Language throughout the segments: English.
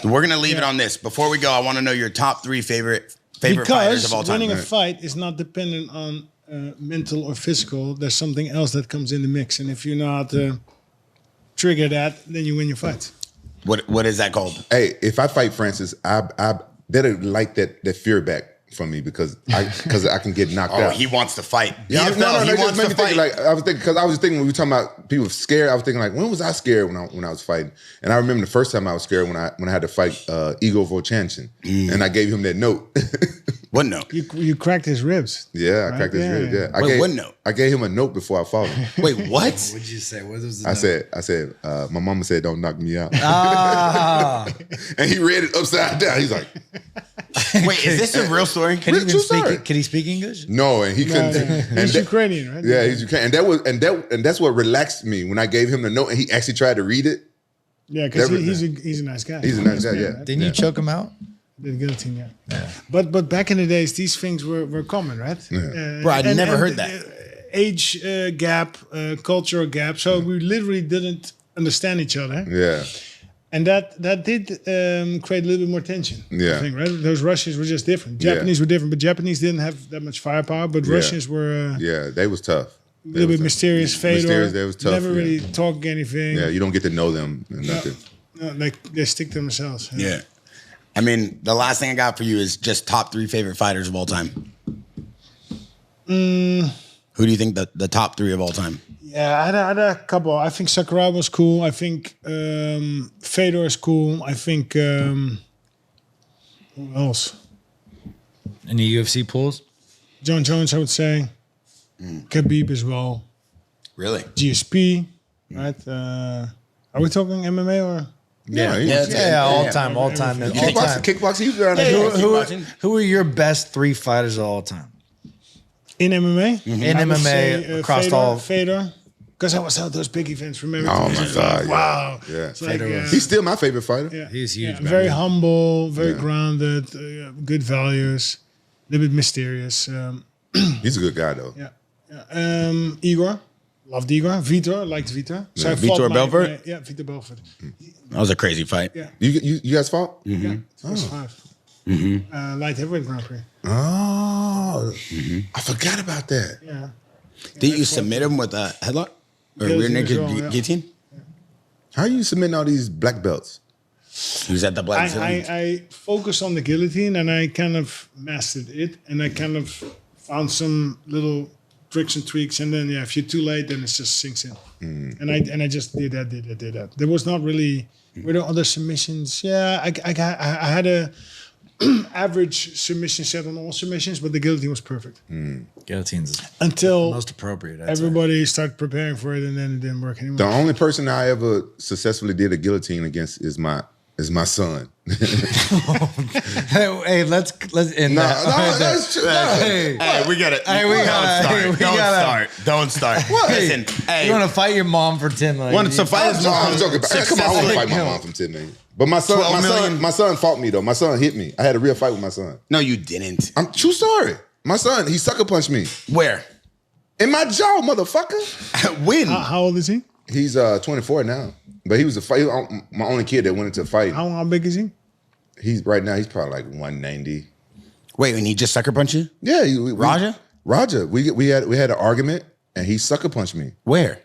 We're gonna leave it on this. Before we go, I want to know your top 3 favorite fighters of all time. Because winning a fight is not dependent on mental or physical. There's something else that comes in the mix, and if you know how to trigger that, then you win your fight. What is that called? Hey, if I fight Francis, I better like that fear back from me because I can get knocked out. Oh, he wants to fight. Yeah, he wants to fight. Like I was thinking when we were talking about people scared. I was thinking like, when was I scared when I was fighting? And I remember the first time I was scared when I had to fight Igor Vovchanchyn, and I gave him that note. What note? You cracked his ribs. Yeah, right? I cracked his ribs. Yeah. Wait, what note? I gave him a note before I fought him. Wait, what? What did you say? What was the note? I said, my mama said, "Don't knock me out." And he read it upside down. He's like, "Wait, is this a real story? Can he even speak? Can he speak English? No, and he couldn't. He's Ukrainian, right? Yeah, he's Ukrainian, and that's what relaxed me when I gave him the note, and he actually tried to read it. Yeah, because he's a nice guy. He's a nice guy. Yeah. Right? Didn't you choke him out? The guillotine, yeah. But back in the days, these things were common, right? Yeah. Bro, I'd never heard that. Age gap, cultural gap. So we literally didn't understand each other. Yeah. And that did create a little bit more tension. Yeah. I think, right? Those Russians were just different. Japanese were different, but Japanese didn't have that much firepower. But Russians were they was tough. A little bit mysterious. Fedor. They was tough. Never really talk anything. Yeah, you don't get to know them. And nothing. No, they stick to themselves. Yeah. I mean, the last thing I got for you is just top 3 favorite fighters of all time. Who do you think the top 3 of all time? Yeah, I had a couple. I think Sakuraba was cool. I think Fedor is cool. I think who else? Any UFC pulls? John Jones, I would say. Khabib as well. Really? GSP, right? Are we talking MMA or? Yeah, all time. Kickboxing. Who are your best 3 fighters of all time? In MMA? In MMA, across all. Fedor. Because I was at those big events, remember? Oh my God! Wow! Yeah, It's like, he's still my favorite fighter. Yeah. He's huge. Very humble, very grounded, good values, a little bit mysterious. He's a good guy though. Yeah. Igor, loved Igor. Vitor, liked Vitor. So I Vitor fought Belfort? Vitor Belfort. That was a crazy fight. Yeah. You guys fought? Yeah. First 5. Light heavyweight Grand Prix. Oh, I forgot about that. Yeah. Did you submit him with a headlock? Or rear naked guillotine? How are you submitting all these black belts? He was at the black zone. I focused on the guillotine and I kind of mastered it. And I kind of found some little tricks and tweaks. And then, if you're too late, then it just sinks in. And I just did that. There was not really, were there other submissions? Yeah, I had a average submission set on all submissions, but the guillotine was perfect. Guillotines until most appropriate. Everybody started preparing for it, and then it didn't work anymore. The only person I ever successfully did a guillotine against is my son. Hey, let's end that. No, that's true. Hey, we got it. Don't start. Listen, hey, you want to fight your mom for $10 million? Want to fight his mom? I'm joking. Come on, I want to fight my mom from $10 million. But my son fought me though. My son hit me. I had a real fight with my son. No, you didn't. I'm true story. My son, he sucker punched me. Where? In my jaw, motherfucker. When? How old is he? He's 24 now. But he was my only kid that went into a fight. How big is he? He's probably like 190. Wait, and he just sucker punched you? Yeah, Raja. Raja. We had an argument and he sucker punched me. Where?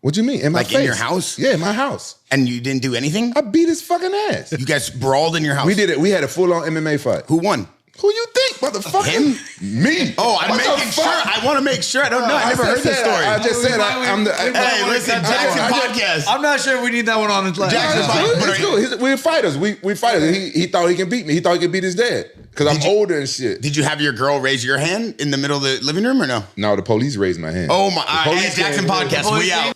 What do you mean? In my like face. In your house? Yeah, in my house. And you didn't do anything? I beat his fucking ass. You guys brawled in your house? We did it. We had a full-on MMA fight. Who won? Who you think, motherfucker? Him? Me. Oh, I'm making sure. I want to make sure. I don't know. I never heard this story. I just said I'm the... Hey, listen, Jaxxon podcast. I'm not sure we need that one on the list. It's cool. We're fighters. We fighters. He thought he can beat me. He thought he could beat his dad. Because I'm older and shit. Did you have your girl raise your hand in the middle of the living room or no? No, the police raised my hand. Oh, my. Jaxxon podcast. We out.